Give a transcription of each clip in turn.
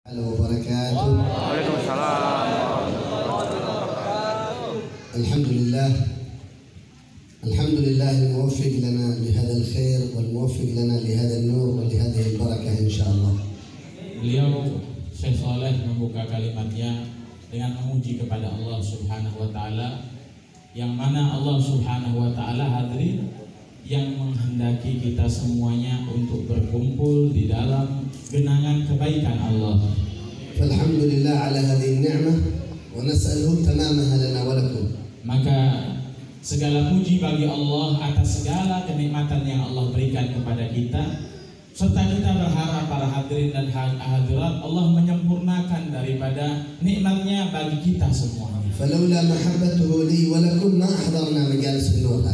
وبركاته. وعليكم السلام. الحمد لله الموفق لنا لهذا الخير والموفق لنا لهذا النور ولهذه البركة إن شاء الله. Beliau Syekh Saleh membuka kalimatnya dengan memuji kepada Allah Subhanahu wa taala, yang mana Allah Subhanahu wa taala hadirin yang menghendaki kita semuanya untuk berkumpul di dalam genangan kebaikan Allah. Alhamdulillah ala hadhihi ni'mah wa nas'aluhu tamamaha lana wa lakum. Maka segala puji bagi Allah atas segala kenikmatan yang Allah berikan kepada kita, serta kita berharap para hadirin dan hadirat Allah menyempurnakan daripada nikmatnya bagi kita semuanya. Falaula mahabbatuhu li wa lakum ma ahdarna majalis an-nur.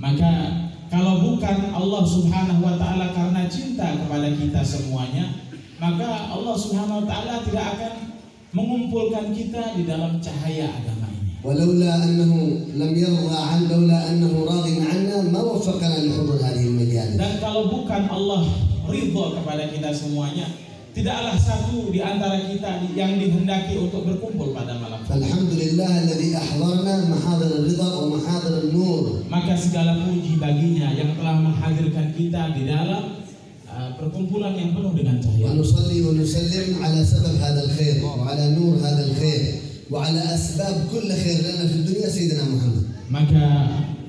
Maka kalau bukan Allah Subhanahu wa taala karena cinta kepada kita semuanya, maka Allah Subhanahu wa taala tidak akan mengumpulkan kita di dalam cahaya agama ini. Walaula annahu lam yarda an laula annahu radin 'anna ma waffaqana li hudur hadhihi al-majalis. Dan kalau bukan Allah ridha kepada kita semuanya, tidaklah satu di antara kita yang dihendaki untuk berkumpul pada malam. Alhamdulillah alladzi ahdarna mahadir ar-ridha wa mahadir an-nur. Maka segala puji baginya yang telah menghadirkan kita di dalam perkumpulan yang penuh dengan cahaya. Wa nusalli wa nusallim ala sabab hadzal khair wa ala nur hadzal khair wa ala asbab kull khair lana fid dunya sayyidina Muhammad. Maka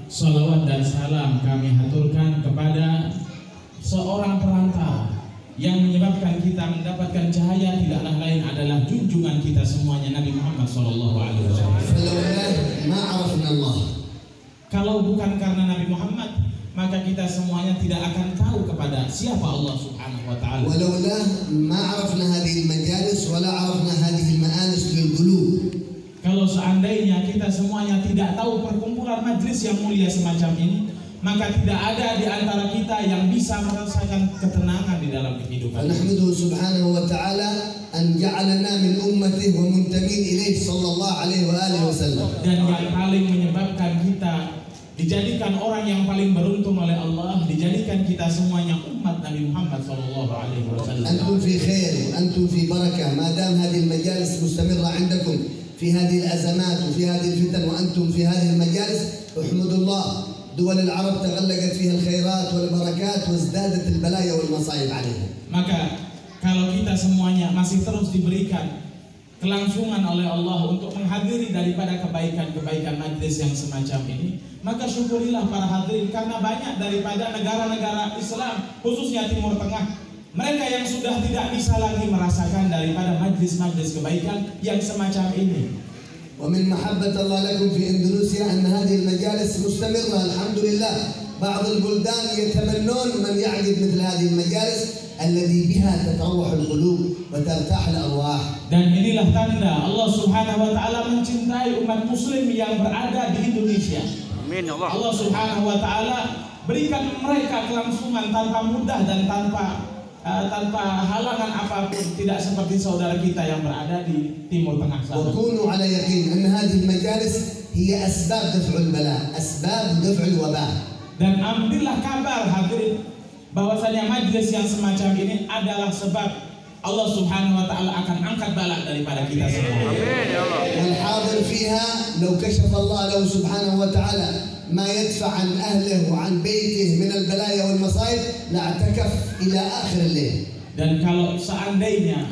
salawat dan salam kami haturkan kepada seorang perantara yang menyebabkan kita mendapatkan cahaya, tidaklah lain adalah junjungan kita semuanya, Nabi Muhammad SAW. Kalau bukan karena Nabi Muhammad, maka kita semuanya tidak akan tahu kepada siapa Allah Subhanahu wa taala. Walaula ma 'arafna hadhihi al-majalis wa la 'arafna hadhihi al-ma'anis lil-qulub. Kalau seandainya kita semuanya tidak tahu perkumpulan majlis yang mulia semacam ini, maka tidak ada di antara kita yang bisa merasakan ketenangan di dalam kehidupan. Nahmaduhu subhanahu wa ta'ala an ja'alana min ummatihi wa muntamin ilaihi sallallahu alaihi wa alihi wasallam. Dan yang paling menyebabkan kita dijadikan orang yang paling beruntung oleh Allah, dijadikan kita semuanya umat Nabi Muhammad sallallahu alaihi wasallam. Antum fi khair wa antum fi barakah ma dam hadhihi al-majalis mustamirra 'indakum fi hadhihi al-azamat wa fi hadhihi al-fitan wa antum fi hadhihi al-majalis. Alhamdulillah. دول العرب تغلقت فيها الخيرات والبركات وازدادت البلايا والمصائب عليها. Maka kalau kita semuanya masih terus diberikan kelangsungan oleh Allah untuk menghadiri daripada kebaikan-kebaikan majlis yang semacam ini, maka syukurilah para hadirin, karena banyak daripada negara-negara Islam khususnya Timur Tengah, mereka yang sudah tidak bisa lagi merasakan daripada majlis-majlis kebaikan yang semacam ini. ومن محبة الله لكم في إندونيسيا أن هذه المجالس مستمرة الحمد لله. بعض البلدان يتمنون من يعقد مثل هذه المجالس الذي بها تتروح القلوب وترتاح الأرواح. Dan inilah tanda Allah Subhanahu wa taala mencintai umat muslim yang berada di Indonesia. Amin ya Allah. Allah Subhanahu wa taala berikan mereka kelangsungan tanpa mudah dan tanpa halangan apapun, tidak seperti saudara kita yang berada di Timur Tengah sana. وكونوا على يقين أن هذه المجالس هي أسباب دفع البلاء، أسباب دفع الوباء. Dan ambillah kabar hadirin bahwasanya majlis yang semacam ini adalah sebab Allah Subhanahu wa taala akan angkat bala daripada kita semua. Amin ya Allah. والحاضر فيها لو كشف الله له سبحانه وتعالى ما يدفع عن أهله وعن بيته من البلايا والمصائب لاعتكف إلى آخر الليل. Dan kalau seandainya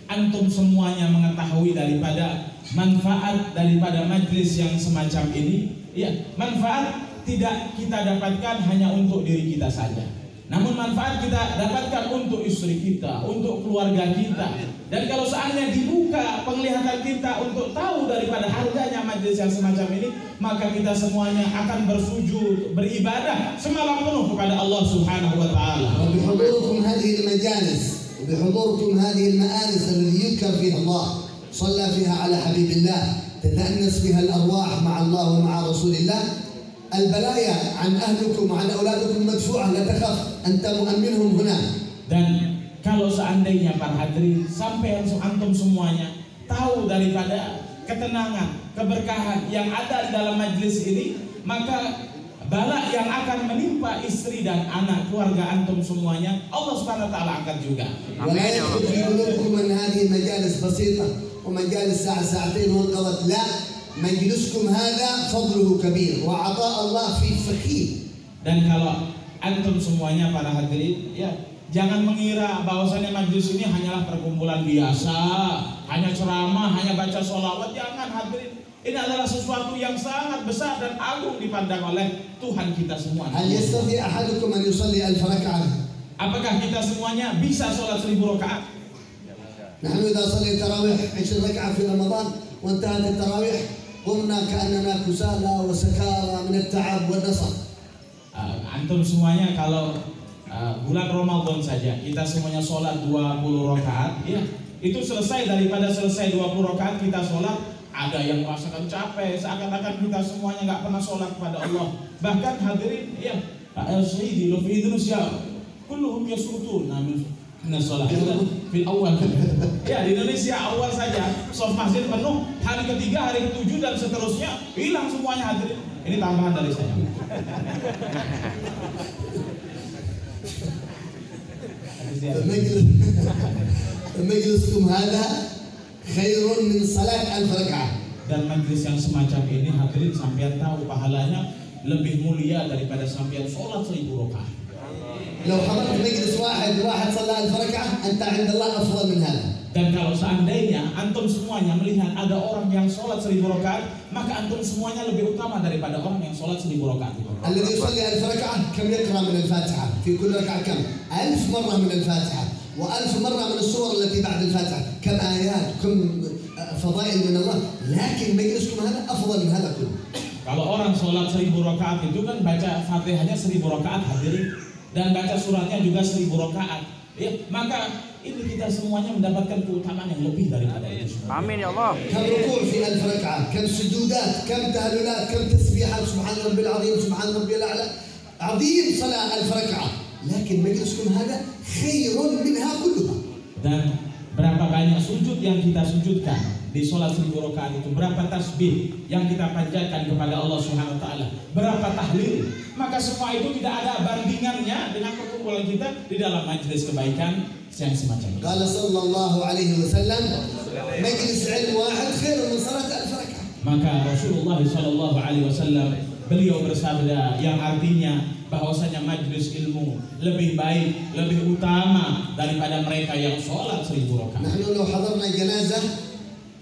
antum semuanya mengetahui daripada manfaat daripada majlis yang semacam ini, ya, manfaat tidak kita dapatkan hanya untuk diri kita saja, namun manfaat kita dapatkan untuk istri kita, untuk keluarga kita. Dan kalau seandainya dibuka penglihatan kita untuk tahu daripada harganya majlis yang semacam ini, maka kita semuanya akan bersujud, beribadah semalam penuh kepada Allah Subhanahu wa taala. وبحضوركم هذه المجالس وبحضوركم هذه المآنس التي يذكر فيها الله صلى فيها على حبيب الله تتأنس بها الأرواح مع الله ومع رسول الله. البلايا عن أهلكم وعن أولادكم مدفوعة لا تخف أنت مؤمنهم هنا. Dan kalau seandainya para hadirin sampai antum semuanya tahu daripada ketenangan, keberkahan yang ada di dalam majlis ini, maka bala yang akan menimpa istri dan anak keluarga antum semuanya, Allah Subhanahu wa taala angkat juga. ولا يدخل في قلوبكم أن هذه مجالس بسيطة ومجالس ساعة ساعتين وانقضت، لا، مجلسكم هذا فضله كبير وعطاء الله فيه فكير. Dan kalau antum semuanya para hadirin, ya jangan mengira bahwasannya majelis ini hanyalah perkumpulan biasa, hanya ceramah, hanya baca sholawat. Jangan hadirin, ini adalah sesuatu yang sangat besar dan agung dipandang oleh Tuhan kita semua. هل يستطيع أحدكم أن يصلي 1000 ركعة؟ Apakah kita semuanya bisa sholat 1000 rakaat? نحن إذا صلينا التراويح 20 ركعة في رمضان وانتهت التراويح قمنا كأننا كسالى وسكارى من التعب والنصب. Antum semuanya kalau bulan Ramadan saja kita semuanya sholat 20 rakaat, ya itu selesai. Daripada selesai 20 rakaat kita sholat, ada yang merasakan capek, seakan-akan kita semuanya nggak pernah sholat kepada Allah. Bahkan hadirin, ya Sayyidi lo fi Indonesia kulluhum yasrutuna min sholat fil awal. Ya di Indonesia awal saja shaf masjid penuh, hari ketiga, hari ketujuh dan seterusnya hilang semuanya hadirin. Ini tambahan dari saya. فمجلسكم هذا خير من صلاة 1000 ركعة. Dan majelis yang semacam ini hadirin sampean tahu pahalanya lebih mulia daripada sampean sholat 1000 rakaat. لو حضرت مجلس واحد صلى 1000 ركعة أنت عند الله أفضل من هذا. Dan kalau seandainya antum semuanya melihat ada orang yang sholat 1000 rakaat, maka antum semuanya lebih utama daripada orang yang sholat 1000 rakaat. الذي يصلي 1000 ركعة كم يقرأ من الفاتحة؟ في كل ركعة كم؟ 1000 مرة من الفاتحة، و1000 مرة من السور التي بعد الفاتحة، كم آيات، كم فضائل من الله، لكن مجلسكم هذا أفضل من هذا كله. Kalau orang sholat 1000 rakaat itu kan baca fatihahnya 1000 rakaat hadirin, dan baca suratnya juga 1000 rakaat. Ya, maka ini kita semuanya mendapatkan keutamaan yang lebih daripada itu semua. Amin ya Allah. كم ركوع في 1000 ركعة، كم سجودات، كم تهليلات، كم تسبيحات، سبحان ربي العظيم، سبحان ربي الأعلى، عظيم صلاة 1000 ركعة، لكن مجلسكم هذا خير منها كلها. Dan berapa banyak sujud yang kita sujudkan di sholat 1000 rakaat itu, berapa tasbih yang kita panjatkan kepada Allah Subhanahu wa taala, berapa tahlil, maka semua itu tidak ada bandingannya dengan perkumpulan kita di dalam majelis kebaikan yang semacam ini. قال صلى الله عليه وسلم مجلس علم واحد خير من صلاة 1000 ركعة. Maka Rasulullah Shallallahu Alaihi Wasallam beliau bersabda yang artinya bahwasanya majelis ilmu lebih baik, lebih utama daripada mereka yang sholat 1000 rakaat. نحن لو حضرنا جنازة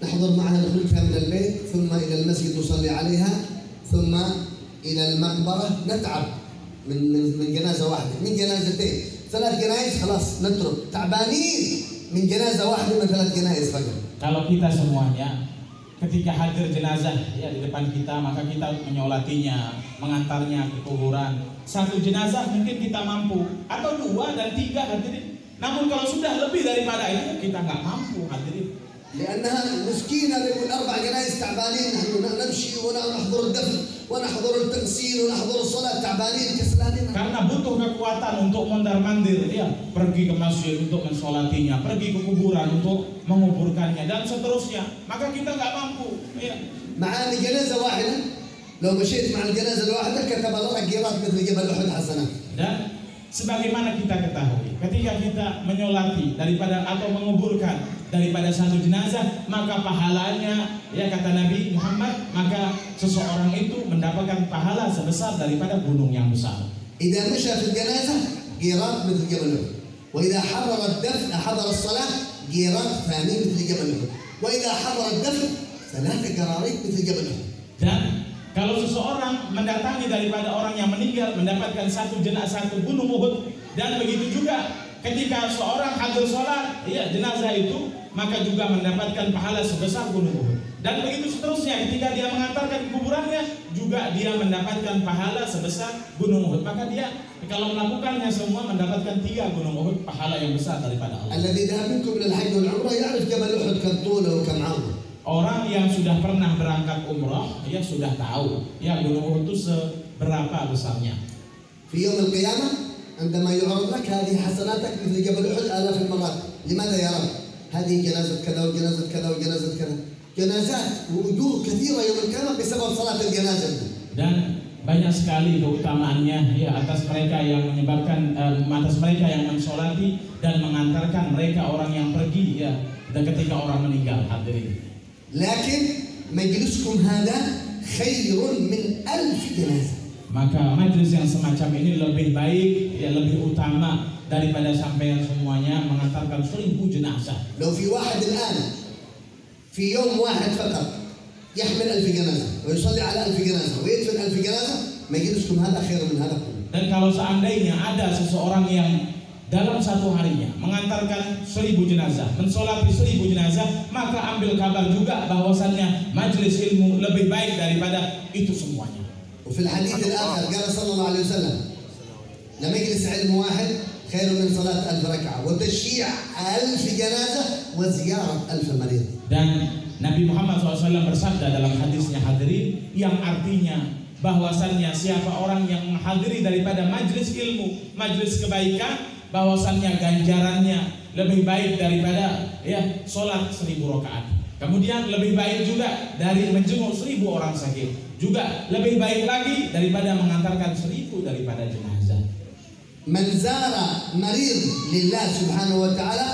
نحضر معها نخرجها من البيت ثم إلى المسجد نصلي عليها ثم إلى المقبرة نتعب من جنازة واحدة، من جنازتين، 3 جنائز خلاص نترك، تعبانين من جنازة واحدة من 3 جنائز فقط. Kalau kita semuanya ketika hadir jenazah ya di depan kita, maka kita menyolatinya, mengantarnya ke kuburan. 1 jenazah mungkin kita mampu, atau 2 dan 3 hadirin. Namun kalau sudah lebih daripada itu kita nggak mampu hadirin. لأنها مسكينة يقول 4 جنائز تعبانين، نحن نمشي ونحضر الدفن ونحضر التغسيل ونحضر الصلاة تعبانين كسلانين. Karena butuh kekuatan untuk mondar-mandir, ya, pergi ke masjid untuk mensolatinya, pergi ke kuburan untuk menguburkannya dan seterusnya. Maka kita nggak mampu. Ya. مع أن جنازة واحدة لو مشيت مع الجنازة الواحدة كتب الله لك قيراط مثل جبل أحد حسنات. Dan sebagaimana kita ketahui, ketika kita menyolati daripada atau menguburkan daripada 1 jenazah, maka pahalanya, ya kata Nabi Muhammad, maka seseorang itu mendapatkan pahala sebesar daripada gunung yang besar. إذا مشى في الجنازة قيراط مثل جبل أحد، وإذا حضر الدفن حضر الصلاة قيراط ثاني مثل جبل أحد، وإذا حضر الدفن 3 قراريط مثل جبل أحد. Dan kalau seseorang mendatangi daripada orang yang meninggal mendapatkan 1 jenazah 1 gunung Uhud, dan begitu juga ketika seorang hadir sholat ya jenazah itu, maka juga mendapatkan pahala sebesar gunung Uhud. Dan begitu seterusnya, ketika dia mengantarkan kuburannya juga dia mendapatkan pahala sebesar gunung Uhud. Maka dia kalau melakukannya semua mendapatkan 3 gunung Uhud, pahala yang besar daripada Allah. الذي ذهب منكم إلى الحج والعمرة يعرف جبل أحد كم طوله وكم عرضه. Orang yang sudah pernah berangkat umrah, ya sudah tahu, ya gunung Uhud itu seberapa besarnya. في يوم القيامة عندما يعرض لك هذه حسناتك مثل جبل أحد آلاف المرات. لماذا يا رب؟ هذه جنازة كذا وجنازة كذا وجنازة كذا، جنازات وأجور كثيرة يوم القيامة بسبب صلاة الجنازة. Dan banyak sekali keutamaannya ya atas mereka yang menyebabkan atas mereka yang mensolati dan mengantarkan mereka orang yang pergi ya dan ketika orang meninggal. Hadirin. لكن مجلسكم هذا خير من 1000 جنازة. Maka majelis yang semacam ini lebih baik ya lebih utama daripada sampean semuanya mengantarkan 1000 jenazah. لو في واحد الآن في يوم واحد فقط يحمل 1000 جنازة ويصلي على 1000 جنازة ويدفن 1000 جنازة مجلسكم هذا خير من هذا كله. Dan kalau seandainya ada seseorang yang dalam satu harinya mengantarkan 1000 jenazah, mensolati 1000 jenazah, maka ambil kabar juga bahwasannya majelis ilmu lebih baik daripada itu semuanya. وفي الحديث الآخر قال صلى الله عليه وسلم لمجلس علم واحد خير من صلاة 1000 ركعة وتشييع 1000 جنازة وزيارة 1000 مريض. Dan Nabi Muhammad SAW bersabda dalam hadisnya hadirin yang artinya bahwasannya siapa orang yang menghadiri daripada majelis ilmu, majelis kebaikan, bahwasannya ganjarannya lebih baik daripada ya sholat 1000 rakaat. Kemudian lebih baik juga dari menjenguk 1000 orang sakit. Juga lebih baik lagi daripada mengantarkan 1000 daripada jenazah. من زار مريض لله سبحانه وتعالى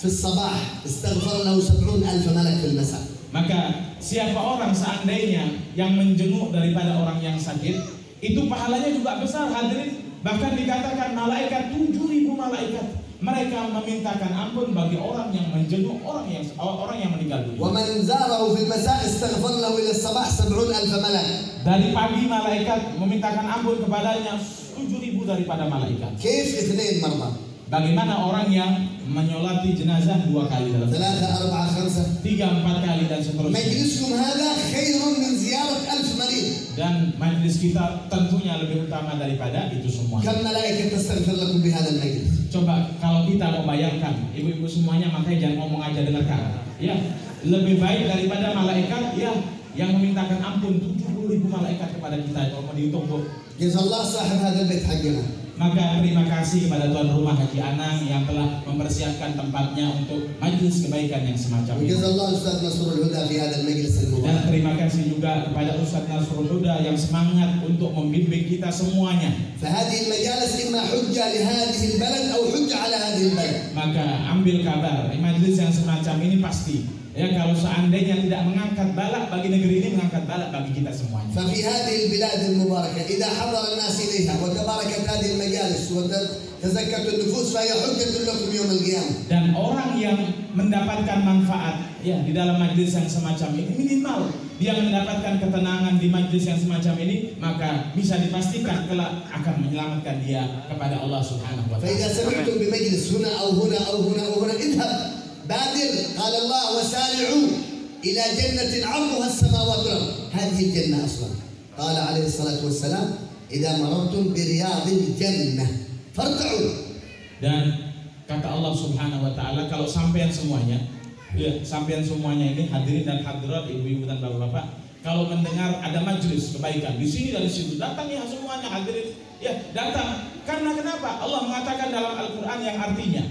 في الصباح استغفر له 70,000 ملك في المساء. Maka siapa orang seandainya yang menjenguk daripada orang yang sakit, itu pahalanya juga besar hadirin. Bahkan dikatakan malaikat 7.000 malaikat mereka memintakan ampun bagi orang yang menjenguk orang yang meninggal dunia. ومن زاره في المساء استغفر له إلى الصباح 70,000 ملك. Dari pagi malaikat memintakan ampun kepadanya 7.000 daripada malaikat. كيف 2 مرة؟ Bagaimana orang yang menyolati jenazah 2 kali dalam 3 4 5 3 4 kali dan seterusnya. مجلسكم هذا خير من زيارة 1000 مريض. Dan majelis kita tentunya lebih utama daripada itu semua. كم ملائكة تستغفر لكم بهذا المجلس؟ Coba kalau kita membayangkan, ibu-ibu semuanya makanya jangan ngomong aja, dengarkan. Ya, lebih baik daripada malaikat ya yang memintakan ampun 70.000 malaikat kepada kita kalau mau dihitung, Bu. جزا الله صاحب هذا البيت حقنا. Maka terima kasih kepada tuan rumah Haji Anang yang telah mempersiapkan tempatnya untuk majelis kebaikan yang semacam ini. وجزا الله أستاذ نصر الهدى في هذا المجلس Dan المبارك. terima kasih juga kepada Ustaz Nasrul Huda yang semangat untuk membimbing kita semuanya. فهذه المجالس إما حجة لهذه البلد أو حجة على هذه البلد. Maka ambil kabar, majelis yang semacam ini pasti ya kalau seandainya tidak mengangkat balak bagi negeri ini, mengangkat balak bagi kita semuanya. ففي هذه البلاد المباركة إذا حضر الناس إليها وتباركت هذه المجالس وتزكت النفوس فهي حجة لكم يوم القيامة. Dan orang yang mendapatkan manfaat ya di dalam majelis yang semacam ini, minimal dia mendapatkan ketenangan di majelis yang semacam ini, maka bisa dipastikan kelak akan menyelamatkan dia kepada Allah Subhanahu wa taala. فإذا سمعتم بمجلس هنا أو هنا أو هنا أو هنا اذهب بادر. قال الله وسارعوا إلى جنة عرضها السماوات والأرض. هذه الجنة أصلا قال عليه الصلاة والسلام إذا مررتم برياض الجنة فارتعوا. Dan kata Allah Subhanahu wa taala, kalau sampean semuanya ya, sampean semuanya ini hadirin dan hadirat, ibu-ibu dan bapak-bapak, kalau mendengar ada majelis kebaikan di sini dari situ, datang ya semuanya hadirin. Ya, datang. Karena kenapa? Allah mengatakan dalam Al-Qur'an yang artinya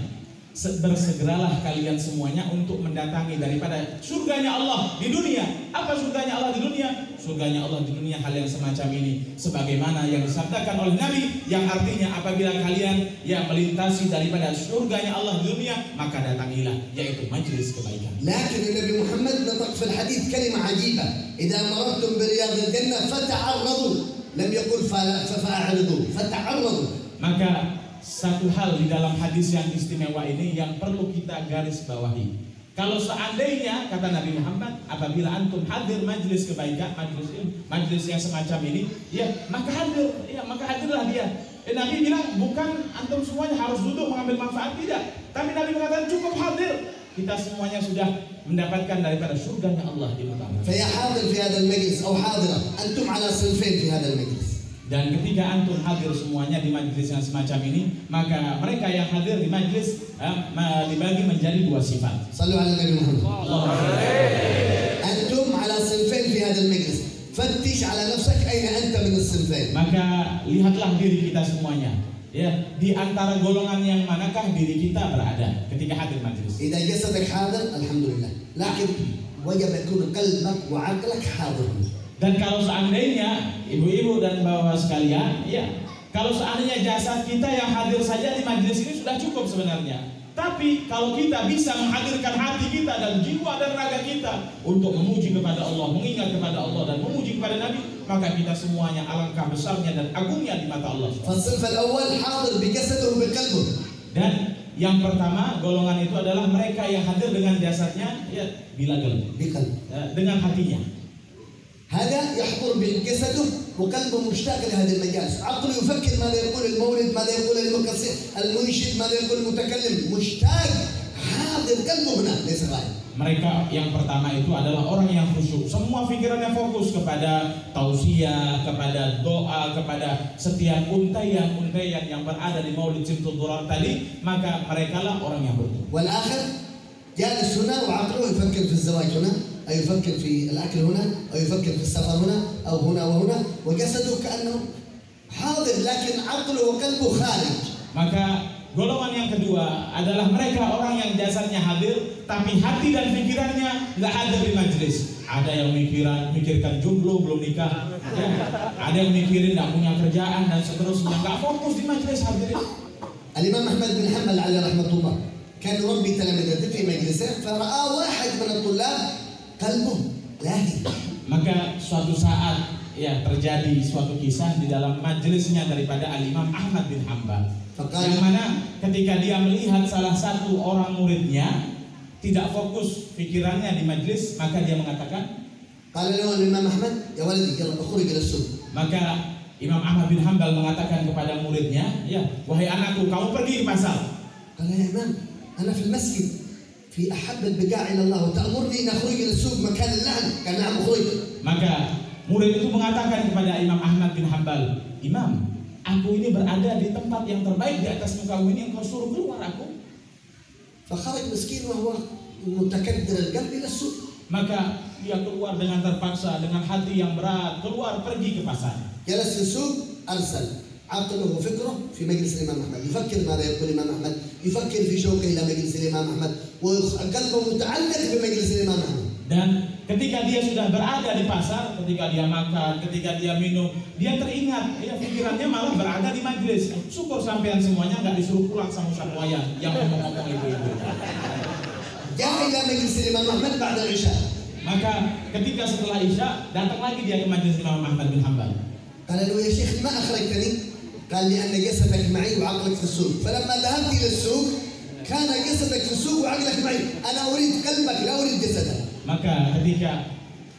bersegeralah kalian semuanya untuk mendatangi daripada surganya Allah di dunia. Apa surganya Allah di dunia? Surganya Allah di dunia hal yang semacam ini, sebagaimana yang disabdakan oleh Nabi, yang artinya apabila kalian yang melintasi daripada surganya Allah di dunia, maka datangilah, yaitu majelis kebaikan. لكن النبي محمد نطق في الحديث كلمة عجيبة إذا مررتم برياض الجنة فتعرضوا. لم يقل فأعرضوا فتعرضوا. Maka satu hal di dalam hadis yang istimewa ini yang perlu kita garis bawahi. Kalau seandainya kata Nabi Muhammad, apabila antum hadir majelis kebaikan, majelis yang semacam ini, ya maka hadirlah dia. Nabi bilang bukan antum semuanya harus duduk mengambil manfaat, tidak. Tapi Nabi mengatakan cukup hadir. Kita semuanya sudah mendapatkan daripada surganya Allah di utama. فيا حاضر في هذا المجلس أو حاضرة أنتم على صنفين في هذا المجلس. Dan ketika antum hadir semuanya di majelis yang semacam ini, maka mereka yang hadir di majelis dibagi menjadi 2 sifat. صلوا على النبي محمد. Allah. أنتم على صنفين في هذا المجلس. فتش على نفسك أين أنت من الصنفين. Maka lihatlah diri kita semuanya. Ya, di antara golongan yang manakah diri kita berada ketika hadir majelis. إذا جسدك حاضر الحمد لله. لكن وجب يكون قلبك وعقلك حاضر. Dan kalau seandainya ibu-ibu dan bapak sekalian, ya, kalau seandainya jasad kita yang hadir saja di majelis ini sudah cukup sebenarnya. Tapi kalau kita bisa menghadirkan hati kita dan jiwa dan raga kita untuk memuji kepada Allah, mengingat kepada Allah dan memuji kepada Nabi, maka kita semuanya alangkah besarnya dan agungnya di mata Allah. فالصنف الأول حاضر بجسده وبقلبه. Dan yang pertama golongan itu adalah mereka yang hadir dengan jasadnya, ya, بقلب. dengan hatinya. هذا يحضر بجسده وقلبه مشتاق لهذه المجالس، عقله يفكر ماذا يقول المولد، ماذا يقول المنشد، ماذا يقول المتكلم، مشتاق، حاضر قلبه هنا ليس غائب. Mereka yang pertama itu adalah orang yang khusyuk, semua pikirannya fokus kepada tausiah, kepada doa, kepada setiap untaian yang berada di Maulid Simtud Durar tadi, maka merekalah orang yang bertuh. والآخر جالس هنا وعقله يفكر في الزواج هنا، أو يفكر في الأكل هنا، أو يفكر في السفر هنا، أو هنا وهنا، وجسده كأنه حاضر لكن عقله وقلبه خارج. Maka golongan yang kedua adalah mereka orang yang jasadnya hadir, tapi hati dan pikirannya nggak hadir di majelis. Ada yang mikirkan jomblo belum nikah, ya. Ada yang mikirin nggak punya kerjaan dan seterusnya, nggak fokus di majelis hadirin. الإمام أحمد بن حنبل عليه رحمة الله كان يربي تلامذته في مجلسه، فرأى واحد من الطلاب قلبه لاهي. Maka suatu saat, ya, terjadi suatu kisah di dalam majelisnya daripada Al-Imam Ahmad bin Hanbal, yang mana ketika dia melihat salah satu orang muridnya tidak fokus pikirannya di majelis, maka dia mengatakan, قال له الإمام أحمد يا ولدي يلا اخرج إلى السوق. maka Imam Ahmad bin Hanbal mengatakan kepada muridnya, ya, wahai anakku, kamu pergi ke pasar. قال يا إمام أنا في المسجد في أحب البقاع إلى الله وتأمرني أن أخرج إلى السوق مكان اللعن. قال نعم اخرج. Maka murid itu mengatakan kepada Imam Ahmad bin Hanbal, Imam, aku ini berada di tempat yang terbaik di atas muka bumi, engkau suruh keluar aku. فخرج مسكين وهو متكدر القلب إلى السوق. Maka dia keluar dengan terpaksa, dengan hati yang berat, keluar pergi ke pasar. جلس في السوق أرسل عقله وفكره في مجلس الإمام أحمد، يفكر ماذا يقول الإمام أحمد، يفكر في شوقه إلى مجلس الإمام أحمد، وقلبه متعلق بمجلس الإمام أحمد. Dan ketika dia sudah berada di pasar, ketika dia makan, ketika dia minum, dia teringat, ya, pikirannya malah berada di majelis. Syukur sampean semuanya nggak disuruh pulang sama Ustaz Wayan yang ngomong-ngomong itu. جاء إلى مجلس الإمام أحمد بعد العشاء. Maka ketika setelah Isya datang lagi dia ke majelis Imam Ahmad bin Hanbal. قال له يا شيخ ما أخرجتني؟ قال لأن جسدك معي وعقلك في السوق، فلما ذهبت إلى السوق كان جسدك في السوق وعقلك معي، أنا أريد قلبك لا أريد جسدك. Maka ketika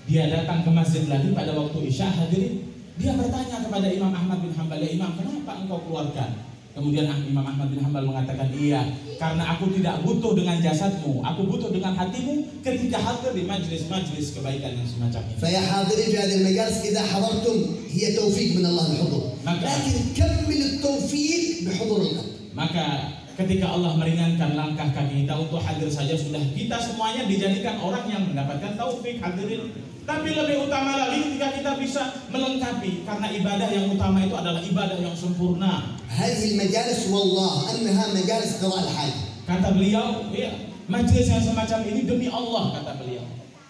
dia datang ke masjid lagi pada waktu Isya, hadirin, dia bertanya kepada Imam Ahmad bin Hanbal, ya Imam, kenapa engkau keluarkan? Kemudian Imam Ahmad bin Hanbal mengatakan, iya, karena aku tidak butuh dengan jasadmu, aku butuh dengan hatimu ketika hadir di majlis-majlis kebaikan yang semacam ini. فيا حاضرين في هذه المجالس إذا حضرتم هي توفيق من الله الحضور، لكن كمل التوفيق بحضور القلب. Maka ketika Allah meringankan langkah kaki kita untuk hadir saja, sudah kita semuanya dijadikan orang yang mendapatkan taufik, hadirin. Tapi lebih utama lagi ketika kita bisa melengkapi, karena ibadah yang utama itu adalah ibadah yang sempurna. هذه المجالس والله أنها مجالس قضاء الحاجة. Kata beliau, ya, majlis yang semacam ini demi Allah, kata beliau,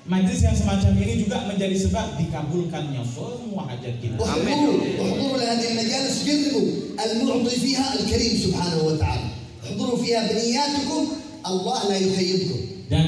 majlis yang semacam ini juga menjadi sebab dikabulkannya semua hajat kita. احضروا لهذه المجالس، جربوا المعطي فيها الكريم سبحانه وتعالى. احضروا فيها بنياتكم، الله لا يخيبكم. Dan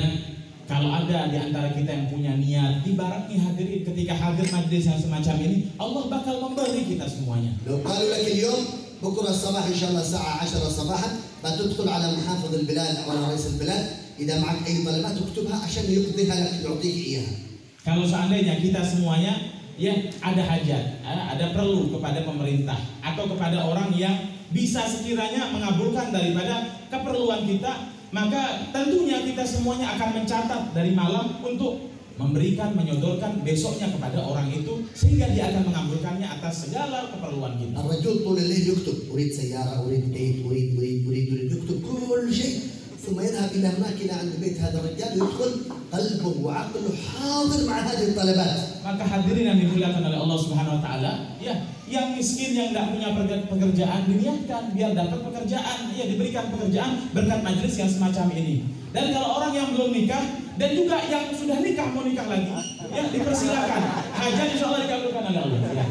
kalau ada di antara kita yang punya niat, ibaratnya hadirin ketika hadir majlis yang semacam ini, Allah bakal memberi kita semuanya. لو قالوا لك اليوم بكره الصباح ان شاء الله الساعه 10 صباحا بتدخل على محافظ البلاد او على رئيس البلاد، اذا معك اي طلبات اكتبها عشان يقضيها لك يعطيك اياها. Kalau seandainya kita semuanya, ya, ada hajat, ada perlu kepada pemerintah atau kepada orang yang bisa sekiranya mengabulkan daripada keperluan kita, maka tentunya kita semuanya akan mencatat dari malam untuk memberikan, menyodorkan besoknya kepada orang itu, sehingga dia akan mengabulkannya atas segala keperluan kita. الرجل طول الليل يكتب أريد سيارة، أريد بيت، أريد يكتب كل شيء، ثم يذهب إلى هناك إلى عند بيت هذا الرجال ويدخل قلبه وعقله حاضر مع هذه الطلبات. Maka hadirin yang dimuliakan oleh Allah Subhanahu Wa Taala, ya, yang miskin yang tidak punya pekerjaan diniatkan biar dapat pekerjaan, ya, diberikan pekerjaan berkat majelis yang semacam ini. Dan kalau orang yang belum nikah Dan juga yang sudah nikah mau nikah lagi, ya dipersilakan. Hajat insya Allah dikabulkan oleh Allah. Ya.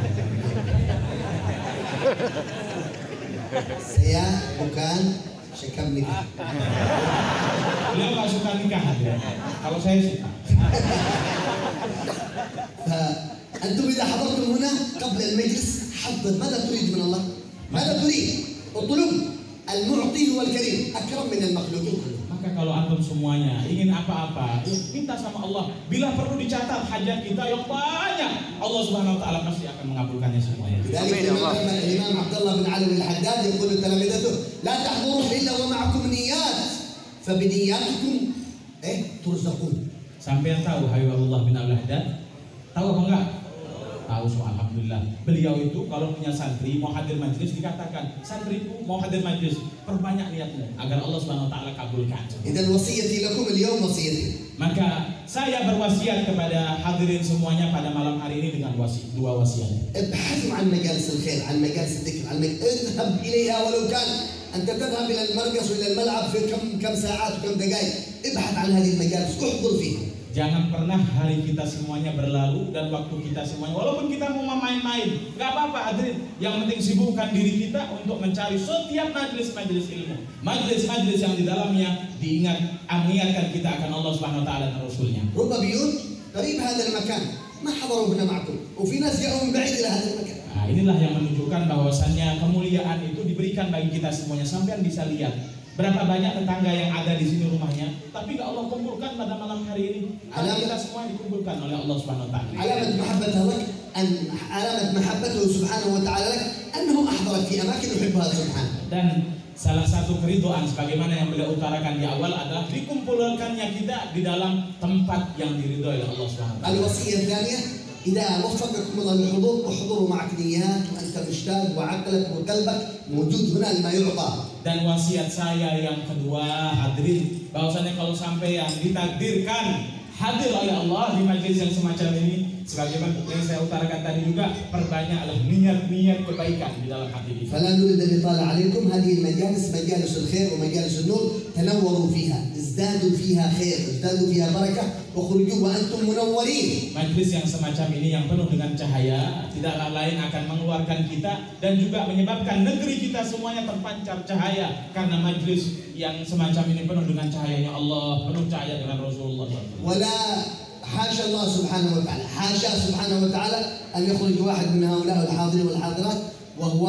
Saya bukan syekam nikah. Beliau nggak suka nikah, ya. Kalau saya suka. فأنتم إذا حضرتم هنا قبل المجلس حضر ماذا تريد من الله؟ ماذا تريد؟ اطلب المعطي هو الكريم أكرم من المخلوقين كلهم. Maka kalau antum semuanya ingin apa-apa, minta sama Allah. Bila perlu dicatat hajat kita yang banyak, Allah Subhanahu Wa Taala pasti akan mengabulkannya semuanya. لذلك الإمام عبد الله بن علوي الحداد يقول لتلامذته لا تحضروا إلا ومعكم نيات فبنياتكم ترزقون. Sampai yang tahu Habibullah bin Abdul Haddad, tahu apa enggak? Tahu, alhamdulillah. Beliau itu kalau punya santri mau hadir majlis dikatakan, santriku mau hadir majlis, perbanyak niatmu agar Allah Subhanahu Wa Taala kabulkan. إذا وصيتي لكم اليوم وصيتي. Maka saya berwasiat kepada hadirin semuanya pada malam hari ini dengan dua wasiat. ابحثوا عن مجالس الخير، عن مجالس الذكر، اذهب إليها ولو كان أنت تذهب إلى المركز وإلى الملعب في كم ساعات وكم دقائق، ابحث عن هذه المجالس، احضر فيها. Jangan pernah hari kita semuanya berlalu dan waktu kita semuanya, walaupun kita mau main-main, nggak apa-apa hadirin. Yang penting sibukkan diri kita untuk mencari setiap majelis-majelis ilmu, majelis-majelis yang di dalamnya mengingatkan kita akan Allah Subhanahu Wa Taala dan Rasulnya. رب بيوت قريب هذا المكان ما حضروا بنا معكم وفي ناس جاءوا من بعيد إلى هذا المكان. Nah, inilah yang menunjukkan bahwasannya kemuliaan itu diberikan bagi kita semuanya. Sampai bisa lihat berapa banyak tetangga yang ada di sini rumahnya, tapi nggak Allah kumpulkan pada malam hari ini. Kita semua dikumpulkan oleh Allah Subhanahu Wa Taala. علامة محبته سبحانه وتعالى لك أنه أحضرك في أماكن يحبها سبحانه. Dan salah satu keridhaan sebagaimana yang beliau utarakan di awal adalah dikumpulkannya kita di dalam tempat yang diridhoi oleh Allah Subhanahu Wa Taala. الوصية الثانية إذا وفقكم الله للحضور احضروا معك نيات وأنت مشتاق وعقلك وقلبك موجود هنا لما يعطى. Dan wasiat saya yang kedua hadirin, bahwasanya kalau sampai yang ditakdirkan hadir oleh Allah di majelis yang semacam ini, sebagaimana yang saya utarakan tadi juga, perbanyaklah niat-niat kebaikan di dalam hati kita. فلا نريد أن يطال عليكم هذه المجالس مجالس الخير ومجالس النور تنوروا فيها ازدادوا فيها خير ازدادوا فيها بركة وخرجوا وأنتم منورين. Majelis yang semacam ini yang penuh dengan cahaya tidaklah lain akan mengeluarkan kita dan juga menyebabkan negeri kita semuanya terpancar cahaya, karena majelis yang semacam ini penuh dengan cahayanya Allah, penuh cahaya dengan Rasulullah. ولا حاشا الله سبحانه وتعالى حاشا سبحانه وتعالى أن يخرج واحد من هؤلاء الحاضرين والحاضرات وهو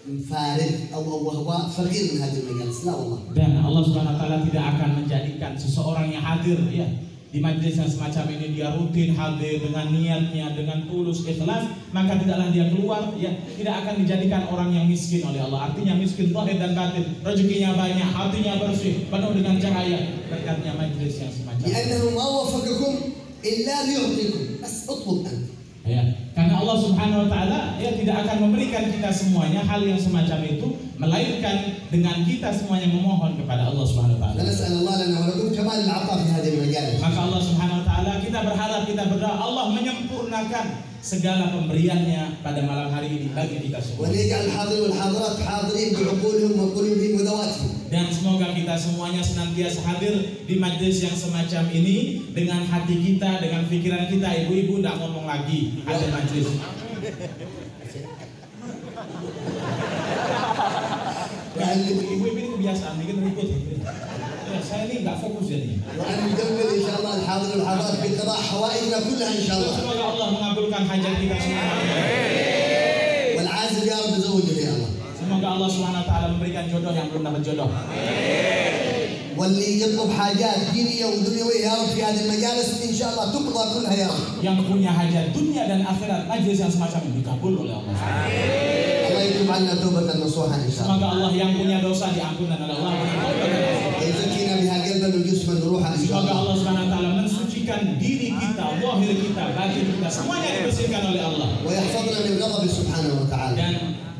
فارغ أو وهو فقير من هذه المجالس، لا والله. Dan Allah Subhanahu Wa Taala tidak akan menjadikan seseorang yang hadir ya di majelis yang semacam ini dia rutin hadir dengan niatnya, dengan tulus ikhlas, maka tidaklah dia keluar ya, tidak akan dijadikan orang yang miskin oleh Allah. Artinya miskin zahir dan batin, rezekinya banyak, hatinya bersih, penuh dengan cahaya berkatnya majelis yang semacam ini. لأنه ما وفقكم إلا ليعطيكم بس اطلب أنت. Ya, karena Allah Subhanahu Wa Taala ya tidak akan memberikan kita semuanya hal yang semacam itu, melainkan dengan kita semuanya memohon kepada Allah Subhanahu Wa Taala. فنسأل الله لنا ولكم كمال العطاء في هذه المجالس. Maka Allah Subhanahu Wa Taala kita berharap, kita berdoa Allah menyempurnakan segala pemberiannya pada malam hari ini bagi kita semua. وليجعل الحاضرين والحاضرات حاضرين بعقولهم وقلوبهم وذواتهم. Dan semoga kita semuanya senantiasa hadir di majelis yang semacam ini dengan hati kita, dengan pikiran kita. Ibu-ibu tidak ngomong lagi, ada majelis. Ibu-ibu ini kebiasaan, bikin ribut. Ya, saya ini nggak fokus jadi. وأن يدبر إن شاء الله الحاضرين والحاضرات بقضاء حوائجنا كلها إن شاء الله. Semoga Allah mengabulkan hajat kita semua. والعازب يا رب زوجه يا الله. Semoga Allah Subhanahu Wa Taala memberikan jodoh yang belum dapat jodoh. واللي يطلب حاجات دينية ودنيوية يا رب في هذه المجالس إن شاء الله تقضى كلها يا رب. Yang punya hajat dunia dan akhirat, majelis yang semacam ini dikabul oleh Allah. الله يتوب عنا توبة نصوحا إن شاء الله. Semoga Allah yang punya dosa diampunkan oleh Allah. يزكينا بها قلبا وجسما وروحا إن شاء Semoga الله. Allah Subhanahu Wa Taala mensucikan diri kita, zahir kita, batin kita, semuanya dibersihkan oleh Allah. ويحفظنا من غضبه سبحانه وتعالى. Dan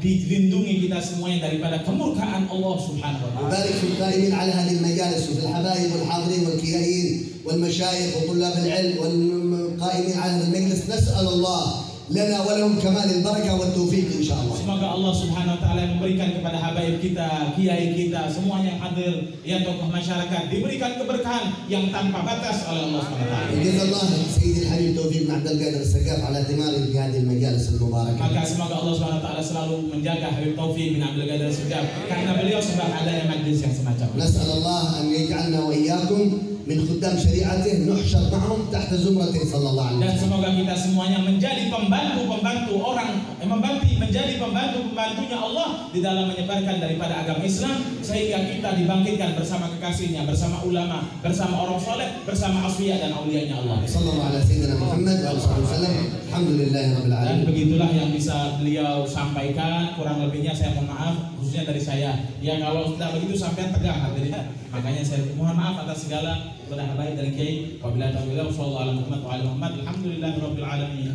dilindungi kita semuanya daripada kemurkaan Allah Subhanahu Wa Taala. وبارك في القائمين على هذه المجالس وفي الحبايب والحاضرين والكيائين والمشايخ وطلاب العلم والقائمين على هذا المجلس. نسأل الله لنا ولهم كمال البركة والتوفيق إن شاء الله. Semoga Allah Subhanahu wa taala memberikan kepada habaib kita, kiai kita, semua yang hadir, ya tokoh masyarakat diberikan keberkahan yang tanpa batas oleh Allah Subhanahu wa taala. وجزا الله سيدي الحبيب توفيق بن عبد القادر السقاف على ثمار في هذه المجالس المباركة. Maka semoga Allah Subhanahu wa taala selalu menjaga Habib Taufik bin Abdul Qadir As-Segaf karena beliau sebab adanya majlis yang semacam ini. نسأل الله أن يجعلنا وإياkum من خدام شريعته نحشر معهم تحت زمرته صلى الله عليه Dan وسلم. semoga kita semuanya menjadi pembantu-pembantu orang menjadi pembantu-pembantunya Allah di dalam menyebarkan daripada agama Islam sehingga kita dibangkitkan bersama kekasihnya, bersama ulama, bersama orang soleh, bersama asfiya dan aulianya Allah. صلى الله على سيدنا محمد وعلى آله وسلم. الحمد لله رب Dan العالمين. begitulah yang bisa beliau sampaikan, kurang lebihnya saya mohon maaf khususnya dari saya. Ya kalau tidak begitu sampai tegang hatinya. Makanya saya mohon maaf atas segala kepada habaib dari Kiai. Wabillahi taufiq, sallallahu alaihi wa sallam, alhamdulillahirabbil alamin.